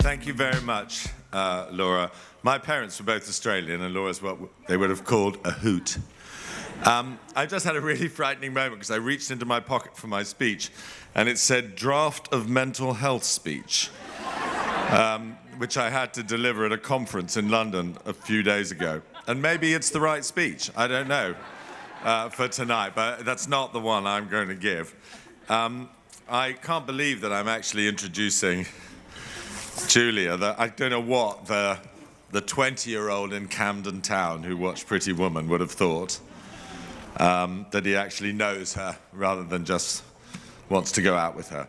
Thank you very much, Laura. My parents were both Australian, and Laura's what they would have called a hoot. I just had a really frightening moment because I reached into my pocket for my speech, and it said draft of mental health speech, which I had to deliver at a conference in London a few days ago. And maybe it's the right speech, I don't know, for tonight, but that's not the one I'm going to give. I can't believe that I'm actually introducing Julia. I don't know what the 20-year-old in Camden Town who watched Pretty Woman would have thought, that he actually knows her rather than just wants to go out with her.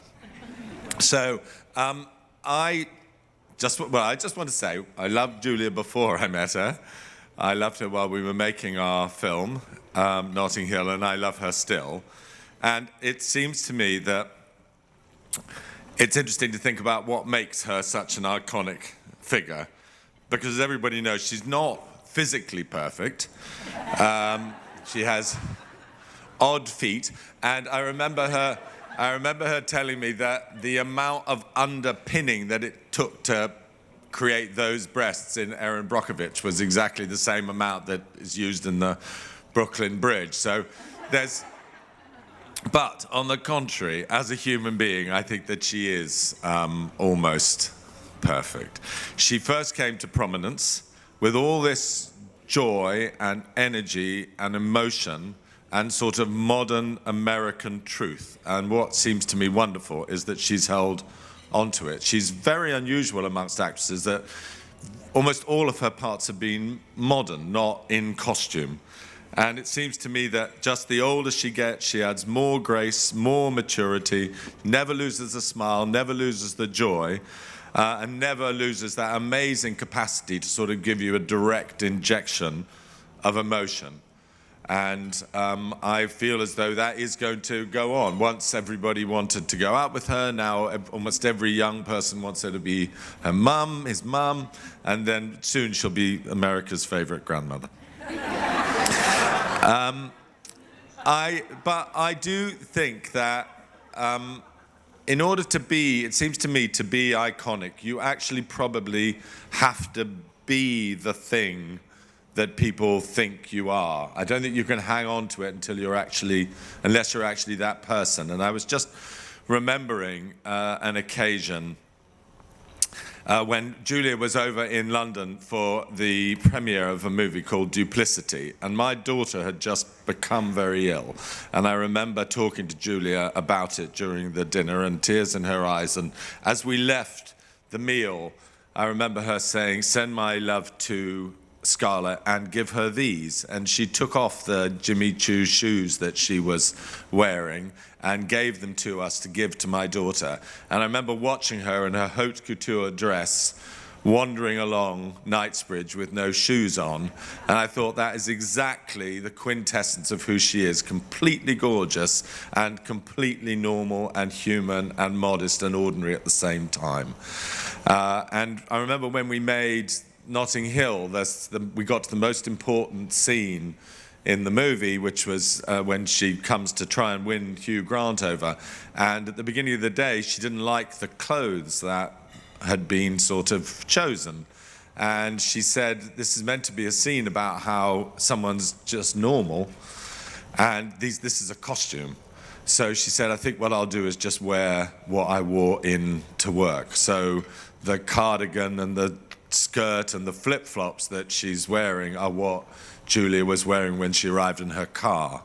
So I just want to say I loved Julia before I met her. I loved her while we were making our film, Notting Hill, and I love her still. And it seems to me that it's interesting to think about what makes her such an iconic figure, because as everybody knows, she's not physically perfect. She has odd feet, and I remember her telling me that the amount of underpinning that it took to create those breasts in Erin Brockovich was exactly the same amount that is used in the Brooklyn Bridge. So but on the contrary, as a human being, I think that she is almost perfect. She first came to prominence with all this joy and energy and emotion and sort of modern American truth. And what seems to me wonderful is that she's held onto it. She's very unusual amongst actresses that almost all of her parts have been modern, not in costume. And it seems to me that just the older she gets, she adds more grace, more maturity, never loses a smile, never loses the joy, and never loses that amazing capacity to sort of give you a direct injection of emotion. And I feel as though that is going to go on. Once everybody wanted to go out with her, now almost every young person wants her to be her mum, his mum, and then soon she'll be America's favorite grandmother. But I do think that in order to be, it seems to me, to be iconic, you actually probably have to be the thing that people think you are. I don't think you can hang on to it unless you're actually that person. And I was just remembering an occasion when Julia was over in London for the premiere of a movie called Duplicity, and my daughter had just become very ill. And I remember talking to Julia about it during the dinner and tears in her eyes. And as we left the meal, I remember her saying, "Send my love to Scarlett and give her these." And she took off the Jimmy Choo shoes that she was wearing and gave them to us to give to my daughter. And I remember watching her in her haute couture dress wandering along Knightsbridge with no shoes on, and I thought that is exactly the quintessence of who she is: completely gorgeous and completely normal and human and modest and ordinary at the same time. And I remember when we made Notting Hill, we got to the most important scene in the movie, which was when she comes to try and win Hugh Grant over. And at the beginning of the day, she didn't like the clothes that had been sort of chosen. And she said, this is meant to be a scene about how someone's just normal, and this is a costume. So she said, I think what I'll do is just wear what I wore in to work. So the cardigan and the skirt and the flip-flops that she's wearing are what Julia was wearing when she arrived in her car.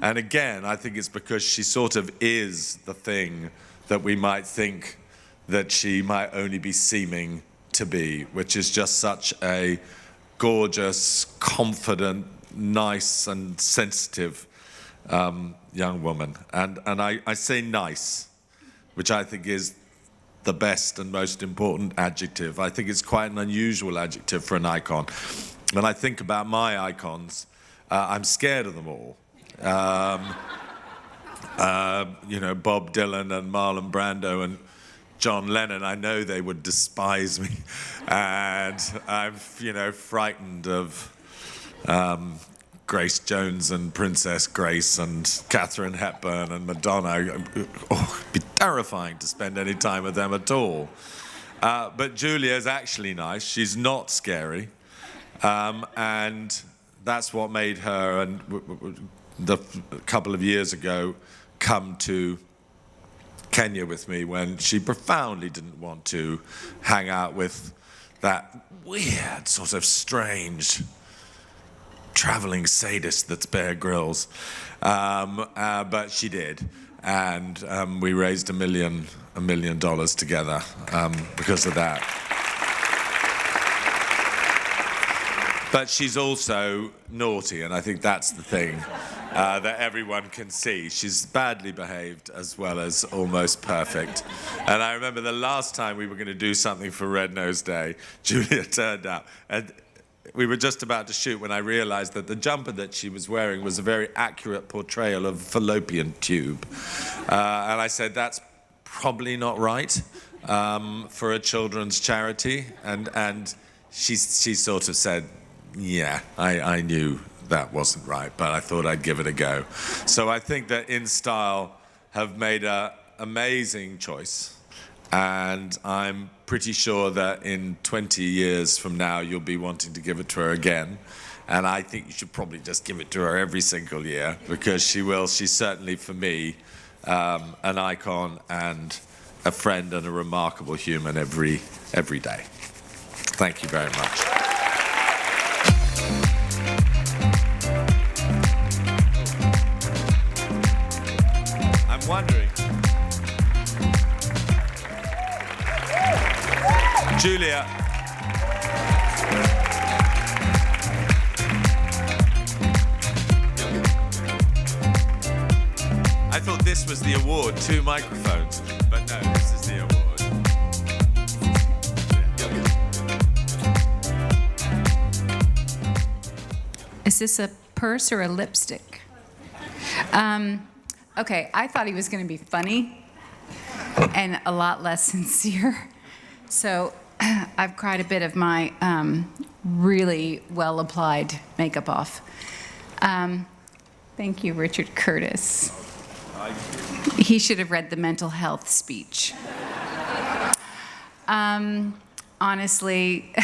And again, I think it's because she sort of is the thing that we might think that she might only be seeming to be, which is just such a gorgeous, confident, nice and sensitive young woman. And I say nice, which I think is the best and most important adjective. I think it's quite an unusual adjective for an icon. When I think about my icons, I'm scared of them all. Bob Dylan and Marlon Brando and John Lennon, I know they would despise me. And I'm, frightened of Grace Jones and Princess Grace and Catherine Hepburn and Madonna. Oh, it'd be terrifying to spend any time with them at all. But Julia's actually nice. She's not scary. And that's what made her, and a couple of years ago, come to Kenya with me when she profoundly didn't want to hang out with that weird, sort of strange traveling sadist that's Bear Grylls. But she did. And we raised $1 million together because of that. But she's also naughty, and I think that's the thing that everyone can see. She's badly behaved as well as almost perfect. And I remember the last time we were going to do something for Red Nose Day, Julia turned up, and we were just about to shoot when I realized that the jumper that she was wearing was a very accurate portrayal of a fallopian tube. And I said, that's probably not right for a children's charity. And she sort of said, yeah, I knew that wasn't right, but I thought I'd give it a go. So I think that InStyle have made an amazing choice. And I'm pretty sure that in 20 years from now, you'll be wanting to give it to her again. And I think you should probably just give it to her every single year, because she will. She's certainly, for me, an icon and a friend and a remarkable human every day. Thank you very much. I'm wondering, Julia, I thought this was the award, 2 microphones, but no, this is the award. Is this a purse or a lipstick? Okay, I thought he was going to be funny and a lot less sincere. So I've cried a bit of my really well-applied makeup off. Thank you, Richard Curtis. He should have read the mental health speech. Honestly,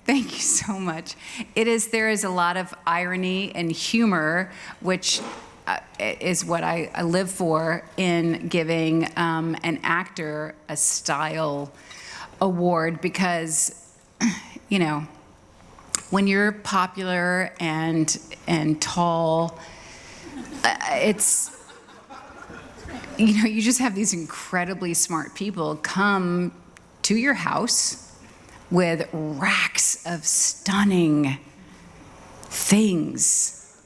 thank you so much. There is a lot of irony and humor, which is what I live for in giving an actor a style award, because, you know, when you're popular and tall, it's, you know, you just have these incredibly smart people come to your house with racks of stunning things.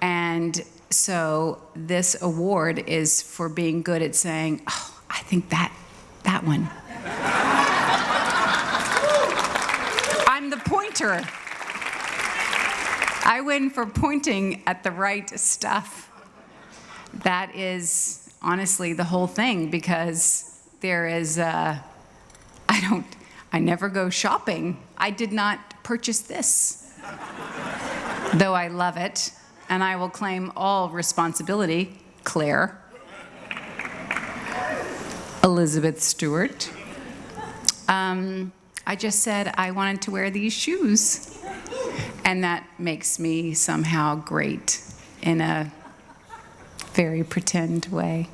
And so this award is for being good at saying, oh, I think that one. I'm the pointer. I win for pointing at the right stuff. That is honestly the whole thing, because there is, I never go shopping. I did not purchase this, though I love it, and I will claim all responsibility. Claire. Elizabeth Stewart. I just said I wanted to wear these shoes, and that makes me somehow great in a very pretend way.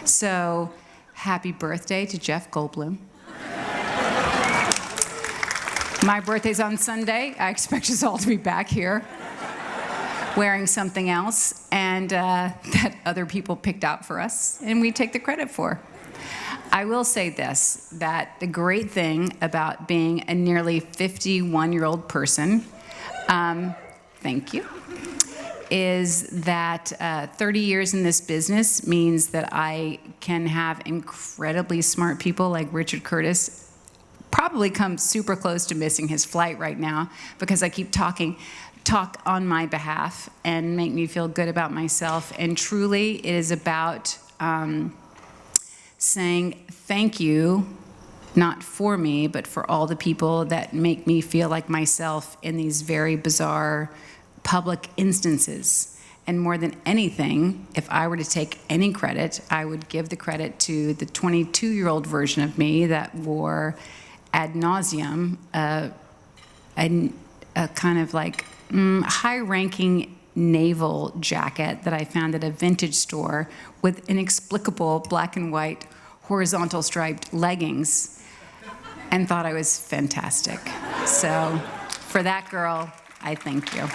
So, happy birthday to Jeff Goldblum. My birthday's on Sunday. I expect us all to be back here wearing something else, and that other people picked out for us, and we take the credit for. I will say this, that the great thing about being a nearly 51-year-old person, thank you, is that 30 years in this business means that I can have incredibly smart people like Richard Curtis probably come super close to missing his flight right now, because I keep talk on my behalf and make me feel good about myself. And truly, it is about saying thank you, not for me, but for all the people that make me feel like myself in these very bizarre public instances. And more than anything, if I were to take any credit, I would give the credit to the 22-year-old version of me that wore ad nauseum a kind of like high-ranking naval jacket that I found at a vintage store with inexplicable black and white horizontal striped leggings, and thought I was fantastic. So for that girl, I thank you.